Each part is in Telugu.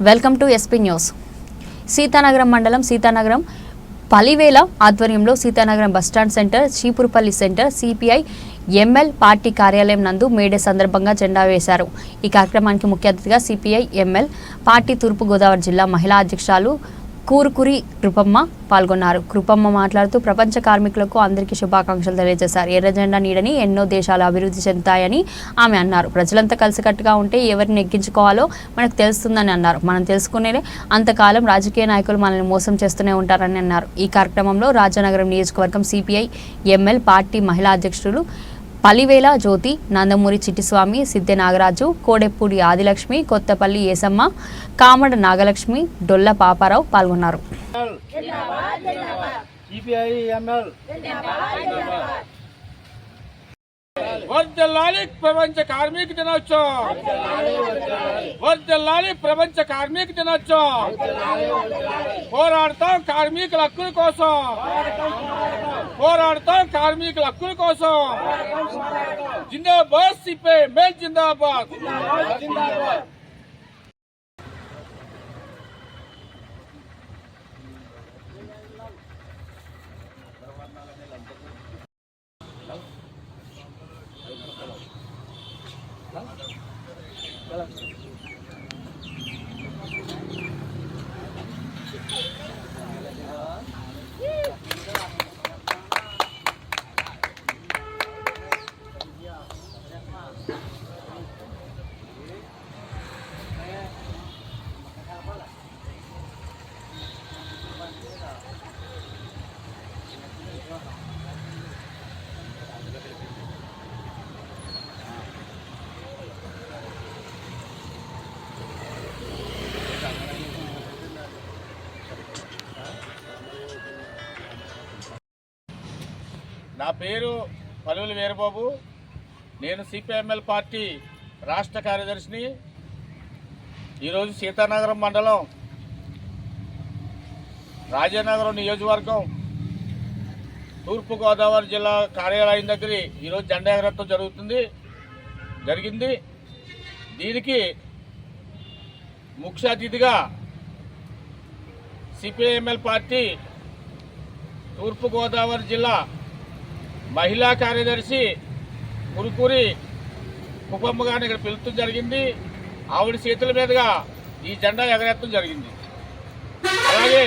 Welcome to SP news. Sitanagaram మండలం సీతానగరం పలివేల ఆధ్వర్యంలో Sitanagaram bus stand centre, Cheepurupalli centre, CPI ML party కార్యాలయం నందు మేడే సందర్భంగా జెండా వేశారు. ఈ కార్యక్రమానికి ముఖ్య అతిథిగా సిపిఐ ఎంఎల్ పార్టీ తూర్పు గోదావరి జిల్లా మహిళా అధ్యక్షురాలు కూరుకురి కృపమ్మ పాల్గొన్నారు. కృపమ్మ మాట్లాడుతూ ప్రపంచ కార్మికులకు అందరికీ శుభాకాంక్షలు తెలియజేశారు. ఎర్ర జెండా నీడని ఎన్నో దేశాలు అభివృద్ధి చెందుతాయని ఆమె అన్నారు. ప్రజలంతా కలిసికట్టుగా ఉంటే ఎవరిని నెగ్గించుకోవాలో మనకు తెలుస్తుందని అన్నారు. మనం తెలుసుకునే అంతకాలం రాజకీయ నాయకులు మనల్ని మోసం చేస్తూనే ఉంటారని అన్నారు. ఈ కార్యక్రమంలో రాజానగరం నియోజకవర్గం సిపిఐ ఎంఎల్ పార్టీ మహిళా అధ్యక్షులు పలివేల జ్యోతి, నందమూరి చిట్టిస్వామి, సిద్దె నాగరాజు, కోడెప్పూడి ఆదిలక్ష్మి, కొత్తపల్లి ఏసమ్మ, కామడ నాగలక్ష్మి, డొల్ల పాపారావు పాల్గొన్నారు. వర్ధిల్లాలి ప్రపంచ కార్మిక దినోత్సవం, వర్ధిల్లాలి ప్రపంచ కార్మిక దినోత్సవం. పోరాడతాం కార్మికుల హక్కుల కోసం, పోరాడతాం కార్మికుల హక్కుల కోసం. జిందాబాద్ సిపిఐ ఎంఎల్ జిందాబాద్. నా పేరు పలువుల వీరబాబు. నేను సిపిఐఎంఎల్ పార్టీ రాష్ట్ర కార్యదర్శిని. ఈరోజు సీతానగరం మండలం రాజానగరం నియోజకవర్గం తూర్పుగోదావరి జిల్లా కార్యాలయం దగ్గర ఈరోజు జెండా ఎగరవేయడం జరిగింది. దీనికి ముఖ్య అతిథిగా సిపిఐఎంఎల్ పార్టీ తూర్పుగోదావరి జిల్లా మహిళా కార్యదర్శి కురుకురి కృపమ్మ గారిని ఇక్కడ పిలుచడం జరిగింది. ఆవిడ చేతుల మీదుగా ఈ జెండా ఎగరేయడం జరిగింది. అలాగే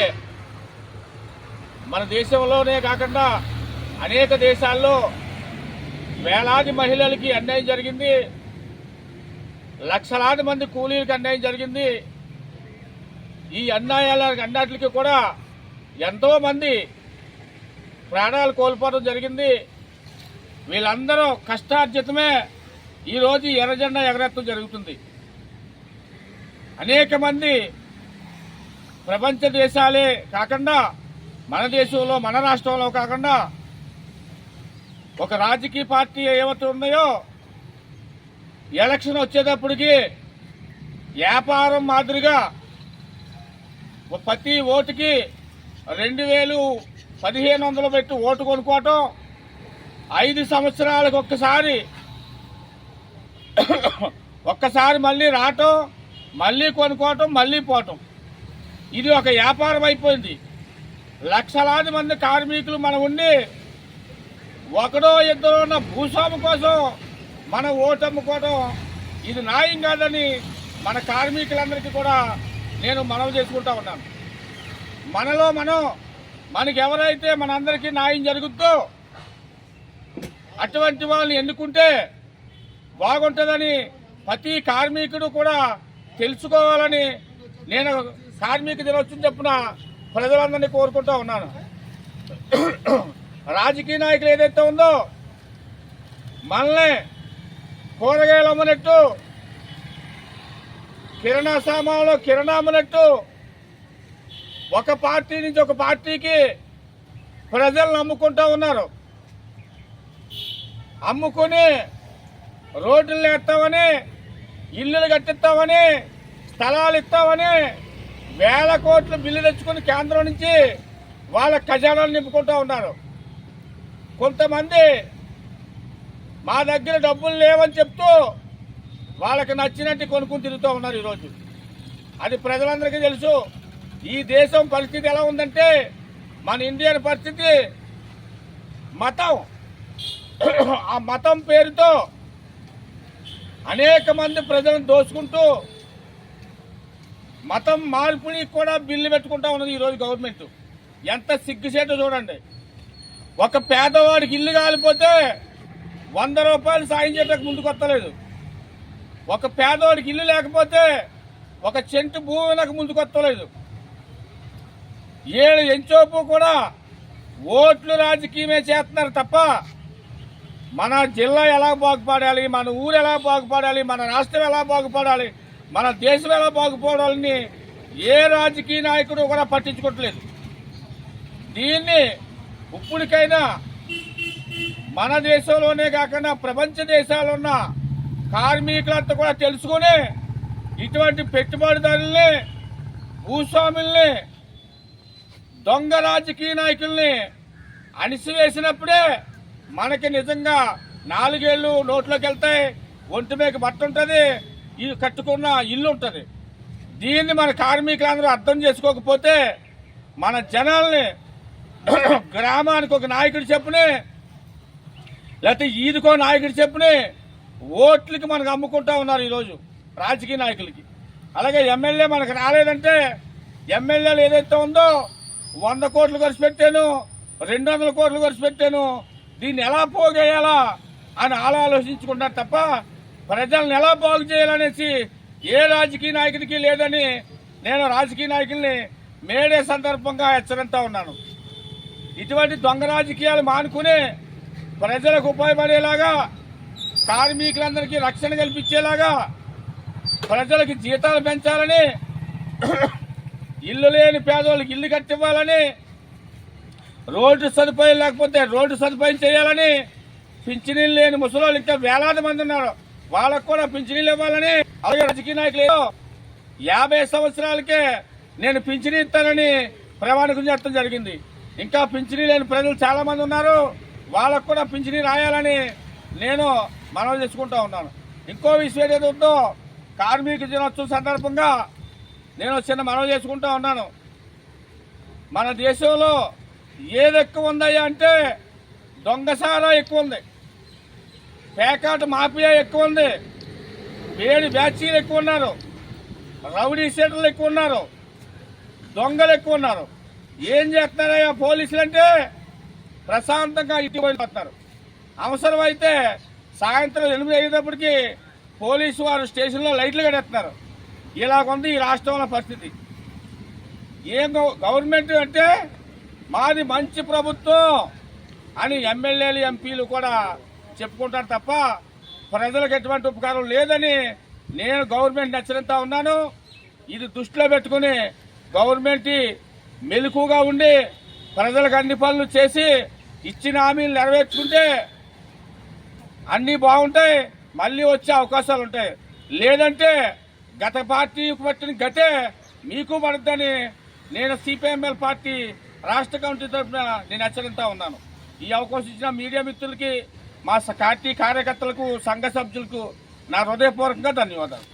మన దేశంలోనే కాకుండా అనేక దేశాల్లో వేలాది మహిళలకి అన్యాయం జరిగింది, లక్షలాది మంది కూలీలకు అన్యాయం జరిగింది. ఈ అన్నిటికీ కూడా ఎంతో మంది ప్రాణాలు కోల్పోవడం జరిగింది. వీళ్ళందరూ కష్టార్జితమే ఈరోజు ఎర్ర జెండా ఎగరేయడం జరుగుతుంది. అనేక మంది ప్రపంచ దేశాలే కాకుండా మన దేశంలో, మన రాష్ట్రంలో కాకుండా ఒక రాజకీయ పార్టీ ఏవైతే ఉన్నాయో ఎలక్షన్ వచ్చేటప్పటికి వ్యాపారం మాదిరిగా ప్రతి ఓటుకి 2000, 1500 పెట్టి ఓటు కొనుక్కోవటం, 5 సంవత్సరాలకు ఒక్కసారి మళ్ళీ రావటం, మళ్ళీ కొనుక్కోవటం, మళ్ళీ పోవటం. ఇది ఒక వ్యాపారం అయిపోయింది. లక్షలాది మంది కార్మికులు మనం ఉండి ఒకడో ఇద్దరు ఉన్న భూస్వామి కోసం మన ఓటు అమ్ముకోవటం ఇది న్యాయం కాదని మన కార్మికులందరికీ కూడా నేను మనవి చేసుకుంటా ఉన్నాను. మనకి ఎవరైతే మనందరికీ న్యాయం జరుగుద్దో అటువంటి వాళ్ళని ఎన్నుకుంటే బాగుంటుందని ప్రతి కార్మికుడు కూడా తెలుసుకోవాలని నేను కార్మిక దినోత్సవం చెప్పున ప్రజలందరినీ కోరుకుంటూ ఉన్నాను. రాజకీయ నాయకులు ఏదైతే ఉందో మనల్ని కూరగాయలు అమ్మనట్టు, కిరాణా సామాన్లు కిరాణా అమ్మనట్టు ఒక పార్టీ నుంచి ఒక పార్టీకి ప్రజలను అమ్ముకుంటూ ఉన్నారు. అమ్ముకుని రోడ్లు వేస్తామని, ఇల్లులు కట్టిస్తామని, స్థలాలు ఇస్తామని వేల కోట్ల బిల్లు తెచ్చుకుని కేంద్రం నుంచి వాళ్ళ ఖజానాలు నింపుకుంటూ ఉన్నారు. కొంతమంది మా దగ్గర డబ్బులు లేవని చెప్తూ వాళ్ళకి నచ్చినట్టు కొనుక్కుని తిరుగుతూ ఉన్నారు. ఈరోజు అది ప్రజలందరికీ తెలుసు. ఈ దేశం పరిస్థితి ఎలా ఉందంటే, మన ఇండియన్ పరిస్థితి మతం. ఆ మతం పేరుతో అనేక మంది ప్రజలను దోచుకుంటూ మతం మార్పునికి కూడా బిల్లు పెట్టుకుంటా ఉన్నది ఈరోజు గవర్నమెంట్. ఎంత సిగ్గుచేటో చూడండి. ఒక పేదవాడికి ఇల్లు కాలిపోతే 100 రూపాయలు సాయం చేయడానికి ముందుకు వస్తలేదు. ఒక పేదవాడికి ఇల్లు లేకపోతే ఒక చెంటు భూమికి ముందుకు వస్తలేదు. ఏడు ఎంచోపు కూడా ఓట్లు రాజకీయమే చేస్తున్నారు తప్ప మన జిల్లా ఎలా బాగుపడాలి, మన ఊరు ఎలా బాగుపడాలి, మన రాష్ట్రం ఎలా బాగుపడాలి, మన దేశం ఎలా బాగుపడాలని ఏ రాజకీయ నాయకుడు కూడా పట్టించుకోవట్లేదు. దీన్ని ఇప్పటికైనా మన దేశంలోనే కాకుండా ప్రపంచ దేశాల్లో ఉన్న కార్మికులంతా కూడా తెలుసుకుని ఇటువంటి పెట్టుబడిదారుల్ని, భూస్వాముల్ని, దొంగ రాజకీయ నాయకుల్ని అణిసివేసినప్పుడే మనకి నిజంగా 4 ఏళ్ళు నోట్లోకి వెళ్తాయి, ఒంటి మీద బట్ట ఉంటుంది, ఈ కట్టుకున్న ఇల్లు ఉంటుంది. దీన్ని మన కార్మికులందరూ అర్థం చేసుకోకపోతే మన జనాల్ని గ్రామానికి ఒక నాయకుడు చెప్పుని, లేకపోతే ఈదికో నాయకుడు చెప్పుని ఓట్లకి మనకు అమ్ముకుంటా ఉన్నారు ఈరోజు రాజకీయ నాయకులకి. అలాగే ఎమ్మెల్యే మనకు రాలేదంటే ఎమ్మెల్యేలు ఏదైతే ఉందో 100 కోట్లు ఖర్చు పెట్టాను, 200 కోట్లు ఖర్చు పెట్టాను, దీన్ని ఎలా పోగేయాలా అని ఆలోచించుకుంటారు తప్ప ప్రజలను ఎలా బాగు చేయాలనేసి ఏ రాజకీయ నాయకుడికి లేదని నేను రాజకీయ నాయకుల్ని మేడే సందర్భంగా హెచ్చరిస్తా ఉన్నాను. ఇటువంటి దొంగ రాజకీయాలు మానుకుని ప్రజలకు ఉపయోగపడేలాగా, కార్మికులందరికీ రక్షణ కల్పించేలాగా, ప్రజలకి జీతాలు పెంచాలని, ఇల్లు లేని పేదవాళ్ళకి ఇల్లు కట్టివ్వాలని, రోడ్డు సదుపాయం లేకపోతే రోడ్డు సదుపాయం చేయాలని, పింఛనీళ్ళు లేని ముసలోళ్ళు ఇంకా వేలాది మంది ఉన్నారు, వాళ్ళకు కూడా పింఛనీళ్ళు ఇవ్వాలని, అలాగే రాజకీయ నాయకులు 50 సంవత్సరాలకే నేను పింఛనీ ఇస్తానని ప్రమాణం చేయడం జరిగింది. ఇంకా పింఛనీ లేని ప్రజలు చాలా మంది ఉన్నారు, వాళ్ళకు కూడా పింఛనీ రాయాలని నేను మనవి చేసుకుంటా ఉన్నాను. ఇంకో విషయం ఏదైతే ఉందో, కార్మిక దినోత్సవం సందర్భంగా నేను చిన్న మనవి చేసుకుంటా ఉన్నాను. మన దేశంలో ఏది ఎక్కువ ఉందయ్యా అంటే దొంగసారా ఎక్కువ ఉంది, పేకాట మాఫియా ఎక్కువ ఉంది, వేడి బ్యాచీలు ఎక్కువ ఉన్నారు, రౌడీ షీటర్లు ఎక్కువ ఉన్నారు, దొంగలు ఎక్కువ ఉన్నారు. ఏం చేస్తున్నారయ్యా పోలీసులు అంటే ప్రశాంతంగా ఇంటికి పోతారు. అవసరమైతే సాయంత్రం 8 అయ్యేటప్పటికి పోలీసు వారు స్టేషన్లో లైట్లు కట్టేస్తున్నారు. ఇలాగుంది ఈ రాష్ట్రంలో పరిస్థితి. ఏం గవర్నమెంట్ అంటే మాది మంచి ప్రభుత్వం అని ఎమ్మెల్యేలు, ఎంపీలు కూడా చెప్పుకుంటారు తప్ప ప్రజలకు ఎటువంటి ఉపకారం లేదని నేను గవర్నమెంట్ హెచ్చరిస్తా ఉన్నాను. ఇది దృష్టిలో పెట్టుకుని గవర్నమెంట్ మెలకుగా ఉండి ప్రజలకు అన్ని పనులు చేసి ఇచ్చిన హామీలు నెరవేర్చుకుంటే అన్నీ బాగుంటాయి, మళ్ళీ వచ్చే అవకాశాలు ఉంటాయి. లేదంటే గత పార్టీ పట్టిన గతే మీకు పడుతుందని నేను సిపిఎంఎల్ పార్టీ రాష్ట్ర కమిటీ తరఫున నేను హెచ్చరిస్తా ఉన్నాను. ఈ అవకాశం ఇచ్చిన మీడియా మిత్రులకి, మా పార్టీ కార్యకర్తలకు, సంఘ సభ్యులకు నా హృదయపూర్వకంగా ధన్యవాదాలు.